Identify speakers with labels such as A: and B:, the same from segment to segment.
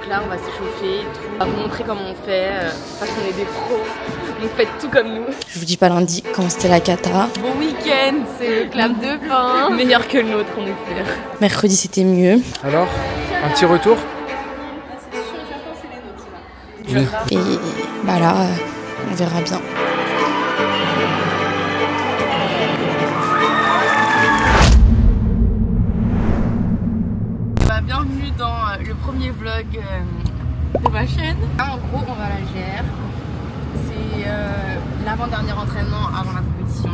A: là on va s'échauffer et tout. On va vous montrer comment on fait, parce qu'on est des pros, donc faites tout comme nous.
B: Je vous dis pas lundi quand c'était la cata.
A: Bon week-end, c'est le clap de fin. Meilleur que le nôtre on espère.
B: Mercredi c'était mieux.
C: Alors, un petit retour? Oui.
B: Et bah là, on verra bien.
A: Bienvenue dans le premier vlog de ma chaîne. Là, en gros, on va à la GR. C'est l'avant-dernier entraînement avant la compétition.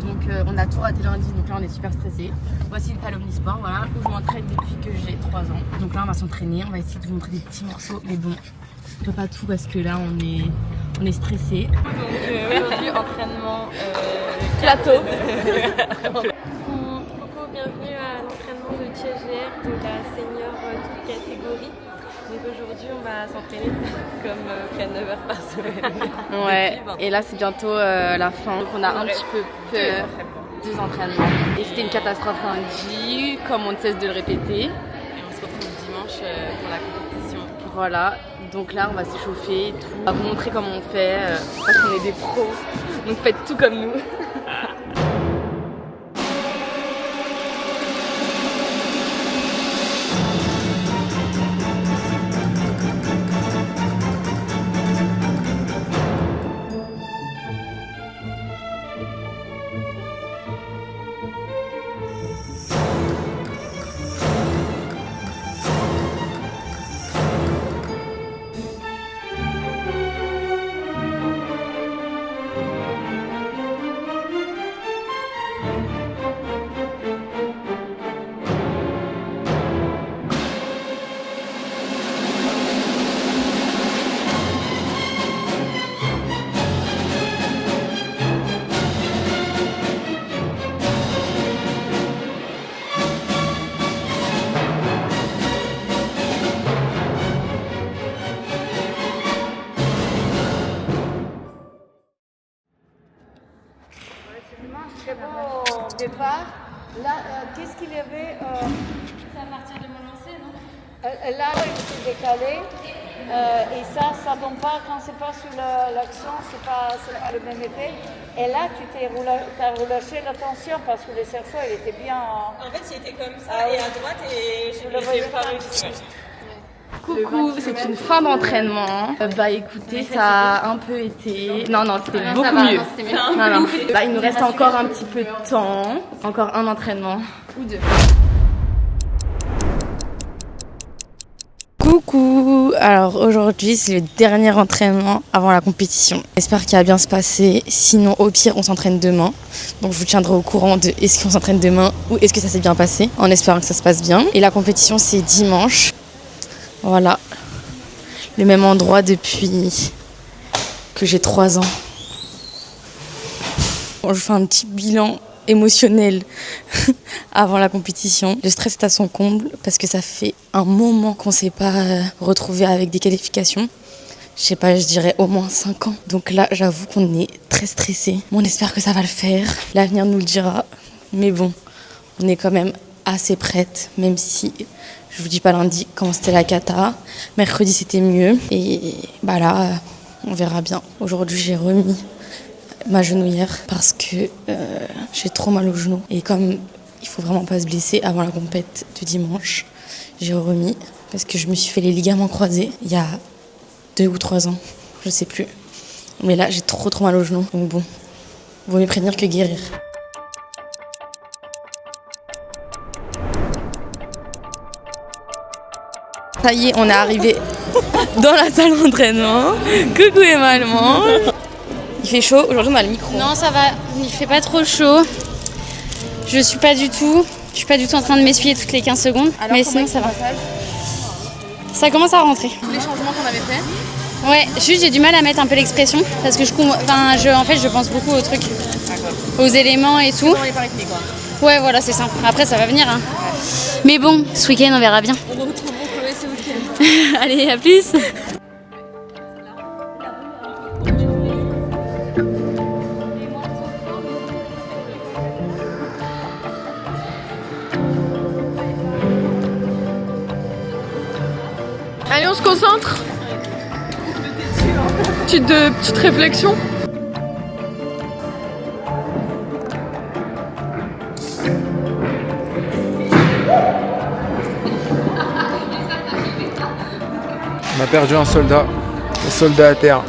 A: Donc on a tout raté lundi, donc là on est super stressé. Voici le Palomni Sport, voilà, où je m'entraîne depuis que j'ai 3 ans. Donc là on va s'entraîner, on va essayer de vous montrer des petits morceaux, mais bon, je peux pas tout parce que là on est stressé. Donc aujourd'hui entraînement plateau.
D: Coucou, bienvenue à l'entraînement de TGR, donc la senior toute catégorie. Donc aujourd'hui on va s'entraîner comme près de 9 heures par semaine.
A: Ouais, et là c'est bientôt la fin, donc on a un petit peu peur des entraînements. Et c'était une catastrophe lundi, comme on ne cesse de le répéter.
D: Et on se retrouve dimanche pour la compétition.
A: Voilà, donc là on va s'échauffer et tout. On va vous montrer comment on fait, parce qu'on est des pros, donc faites tout comme nous.
E: Très bon départ. Là, qu'est-ce qu'il y avait
D: C'est à partir de mon lancer, non?
E: là, il s'est décalé. Et ça tombe pas quand c'est pas sur l'action, c'est pas le même effet. Et là, t'as relâché la tension parce que le cerceau, il était bien.
F: En fait, il était comme ça et à droite et je
E: le voyais
F: l'ai pas
E: pas.
F: réussi.
A: Coucou, c'est une fin d'entraînement. Bah écoutez, ça a un peu été... Non, c'était beaucoup mieux. Non. Là, il nous reste encore un petit peu de temps. Encore un entraînement. Ou 2.
B: Coucou. Alors aujourd'hui c'est le dernier entraînement avant la compétition. J'espère qu'il va bien se passer. Sinon au pire on s'entraîne demain. Donc je vous tiendrai au courant de est-ce qu'on s'entraîne demain ou est-ce que ça s'est bien passé. En espérant que ça se passe bien. Et la compétition c'est dimanche. Voilà. Le même endroit depuis que j'ai 3 ans. Bon, je fais un petit bilan émotionnel avant la compétition. Le stress est à son comble parce que ça fait un moment qu'on ne s'est pas retrouvé avec des qualifications. Je sais pas, je dirais au moins 5 ans. Donc là, j'avoue qu'on est très stressé. On espère que ça va le faire. L'avenir nous le dira. Mais bon, on est quand même assez prête, même si je vous dis pas lundi comment c'était la cata. Mercredi, c'était mieux. Et bah là, on verra bien. Aujourd'hui, j'ai remis ma genouillère parce que j'ai trop mal au genou. Et comme il faut vraiment pas se blesser avant la compète de dimanche, j'ai remis parce que je me suis fait les ligaments croisés il y a 2 ou 3 ans, je sais plus. Mais là, j'ai trop mal au genou. Donc bon, vaut mieux prévenir que guérir. Ça y est, on est arrivé dans la salle d'entraînement. Coucou Emma. Il fait chaud, aujourd'hui on a le micro.
G: Non, ça va, il fait pas trop chaud. Je suis pas du tout en train de m'essuyer toutes les 15 secondes.
A: Alors,
G: mais sinon ça va. Ça commence à rentrer.
A: Tous les changements qu'on avait fait.
G: Ouais, juste j'ai du mal à mettre un peu l'expression parce que en fait je pense beaucoup aux trucs, aux éléments et tout.
A: Dans les rythmés quoi.
G: Ouais, voilà, c'est ça. Après ça va venir. Hein. Mais bon, ce week-end on verra bien.
A: On retrouve Chloé ce week-end.
G: Allez, à plus.
H: Allez, on se concentre. Petite réflexion.
C: On a perdu un soldat. Le soldat à terre.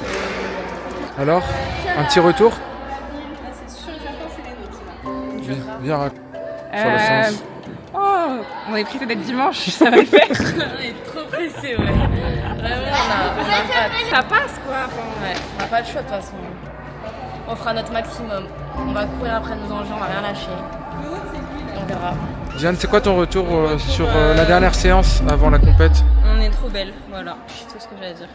C: Alors, un petit retour? Viens sur le sens.
F: Oh, on est pressé d'être dimanche, ça va le faire.
A: On est trop pressés, ouais. Vraiment,
F: Ça passe quoi.
A: ouais, on n'a pas le choix de toute façon. On fera notre maximum. On va courir après nos enjeux, on va rien lâcher. On verra.
C: Diane, c'est quoi ton retour sur la dernière séance avant la compète?
F: On est trop belle, voilà. C'est tout ce que j'ai à dire.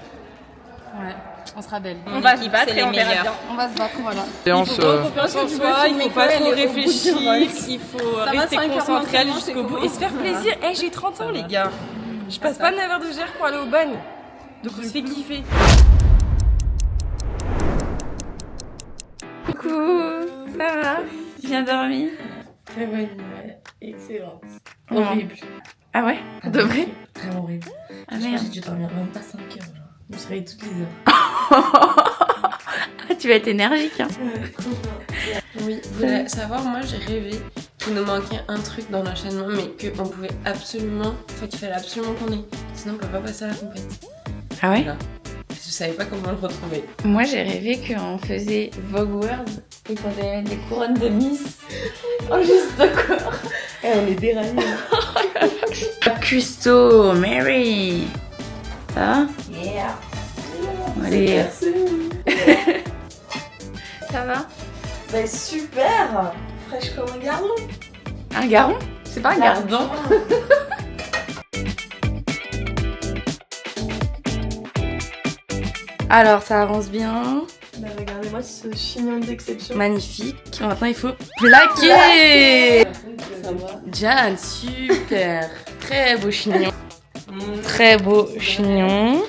A: Ouais, on sera belle.
F: On va se battre et on verra bien.
A: On va se battre, voilà.
C: Séance,
F: Il faut prendre confiance en soi, il faut pas trop réfléchir, il faut rester concentré, aller jusqu'au bout et se faire plaisir. Eh, j'ai 30 ans les gars. Je passe pas 9h12 pour aller au ban. Donc on se fait kiffer.
I: Coucou, ça va? Tu bien dormi?
A: Très bonne, ouais. Excellente. Horrible.
I: Ah ouais? De vrai?
A: Vraiment horrible.
I: Ah merde.
A: J'ai dû dormir même pas 5 heures. Genre. Je me suis réveillée toutes les heures.
I: Ah, tu vas être énergique, hein?
D: Oui, vous voulez savoir, moi j'ai rêvé qu'il nous manquait un truc dans l'enchaînement, mais qu'on pouvait absolument, enfin qu'il fallait absolument qu'on ait, sinon on peut pas passer à la compète.
I: Ah ouais?
D: Voilà. Je savais pas comment le retrouver.
I: Moi j'ai rêvé qu'on faisait Vogue World et qu'on devait mettre des couronnes de Miss en juste de corps.
A: Et on est déraillés.
I: Custo, Mary. Ça va?
A: Yeah.
I: Allez. Ça va?
A: Bah super. Fraîche comme un gardon.
I: Un garron? C'est pas un gardon. Alors ça avance bien.
H: Bah, regardez-moi ce chignon d'exception.
I: Magnifique. Maintenant il faut plaquer. Jeanne, super. Très beau chignon. Très beau chignon.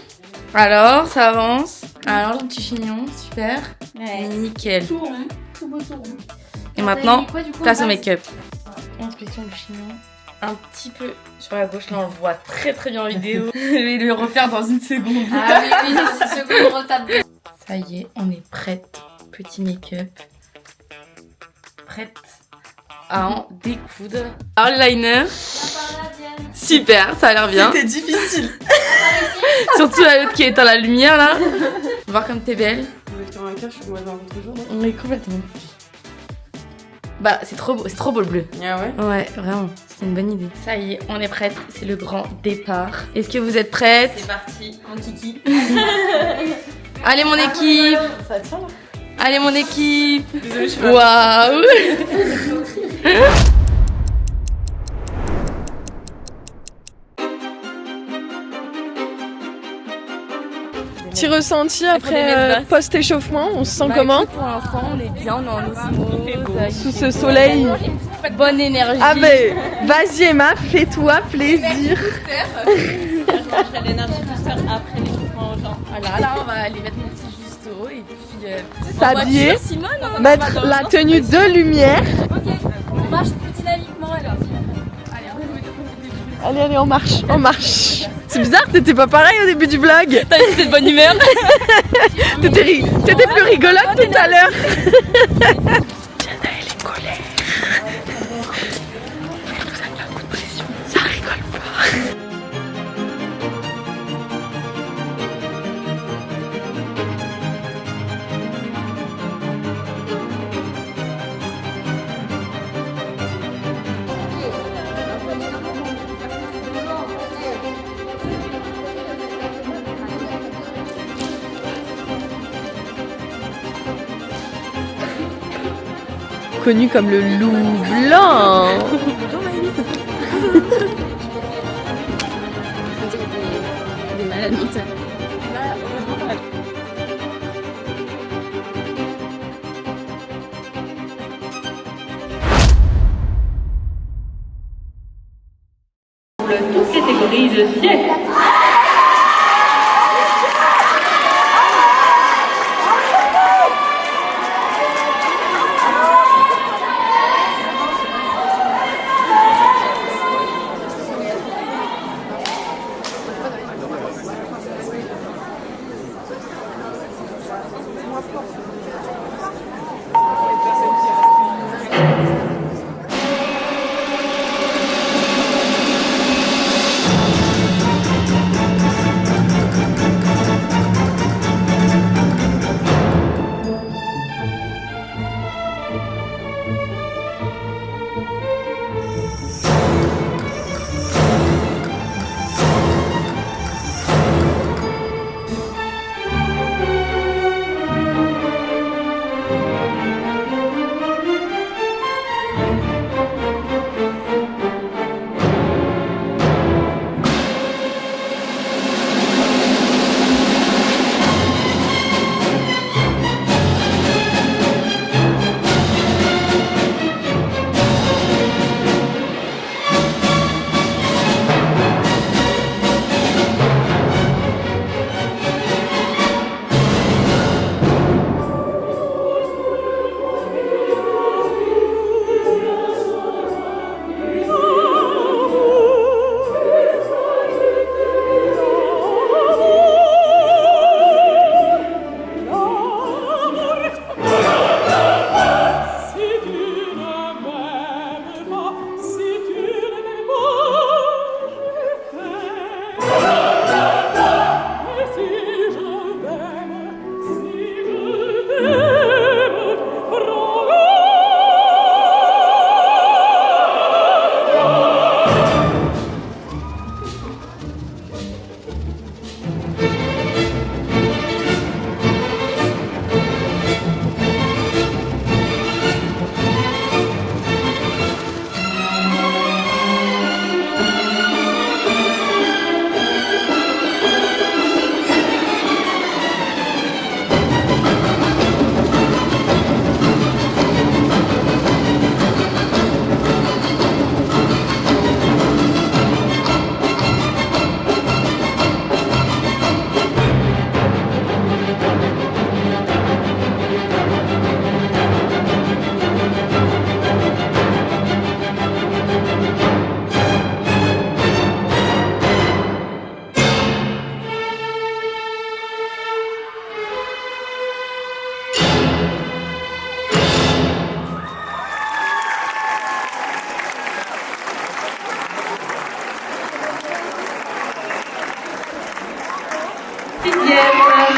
I: Alors ça avance. Alors le petit chignon, super.
G: Ouais.
I: Nickel.
G: Tout rond, tout beau, tout rond.
I: Et maintenant,
G: Quoi, du coup,
I: place au
G: en base
I: make-up. Inspection du chignon. Un petit peu sur la gauche, là on le voit très très bien en vidéo. Je vais le refaire dans une seconde.
G: Ah oui, oui, dans une seconde, on retape bien.
I: Ça y est, on est prête. Petit make-up. Prête à en découdre. Eyeliner. Super, ça a l'air bien.
H: C'était difficile.
I: Surtout la l'autre qui éteint la lumière là. Voir comme t'es belle.
H: Vous êtes comme un cœur, je suis moi dans votre jour.
I: On est complètement. Bah c'est trop beau le bleu.
H: Ah ouais?
I: Ouais, vraiment, c'est une bonne idée. Ça y est, on est prête, c'est le grand départ. Est-ce que vous êtes prêtes?
F: C'est parti, mon kiki.
I: Allez mon équipe.
H: Ça tient là?
I: Allez mon équipe.
H: Désolée, je suis
I: Waouh.
H: Petit ressenti après post-échauffement, on se sent comment?
I: Pour l'instant, on est bien, on est en osmose.
H: Sous ce soleil.
I: Bonne énergie.
H: Ah ben, vas-y Emma, fais-toi plaisir.
F: Je l'énergie booster après l'échauffement aux gens.
I: Voilà, là on va aller mettre mon petit justo et puis
H: S'habiller,
I: Simone.
H: mettre la tenue de lumière.
G: On marche plus dynamiquement alors.
H: Allez, on marche, on marche. C'est bizarre, t'étais pas pareil au début du vlog.
I: T'es de bonne humeur.
H: T'étais plus rigolote tout à l'heure. Diana, elle est colère. Elle nous a mis un coup de pression. Ça rigole pas. Connu comme le loup blanc.
I: Des malades mentales. Toute catégorie de siècle.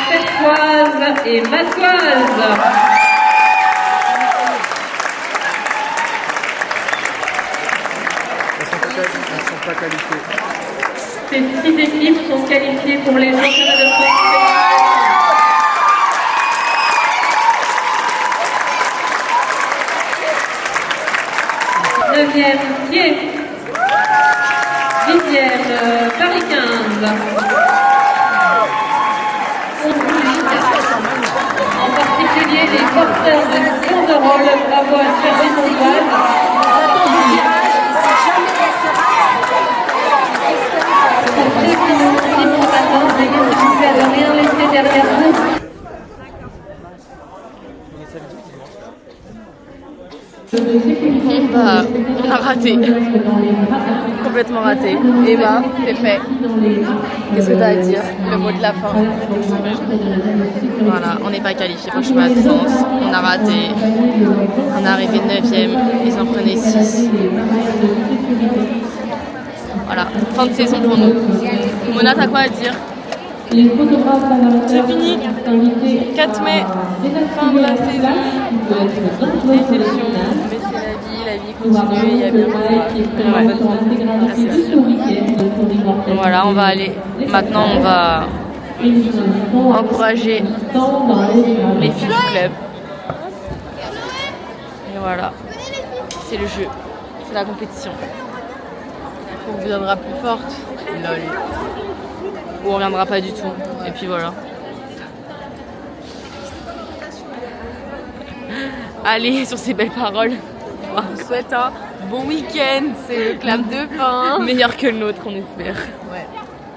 J: Pertoise et Matoise.
C: Elles sont pas qualifiées.
J: Ces 6 équipes sont qualifiées pour les championnats de France. 9e Thiers, 10e Paris 15. En particulier les porteurs de banderoles, bravo à Sergi Montoise. Pour prévenir les combattants, vous n'avez rien laissé derrière vous.
A: Bon bah, on a raté. Complètement raté. Et bah, c'est fait. Qu'est-ce que t'as à dire? Le mot de la fin. Voilà, on n'est pas qualifié pour le chemin de France. On a raté. On est arrivé 9e. Ils en prenaient 6. Voilà, fin de saison pour nous. Mona, t'as quoi à dire?
F: C'est fini. 4 mai, fin de la saison. Déception. Mais c'est la vie continue, il y a bien
A: Voilà, on va aller. Maintenant, on va encourager les filles du club. Et voilà, c'est le jeu, c'est la compétition. On reviendra plus forte. Lol. Ou on reviendra pas du tout. Et puis voilà. Allez, sur ces belles paroles, on vous souhaite un bon week-end. C'est le clap de fin. Meilleur que le nôtre, on espère.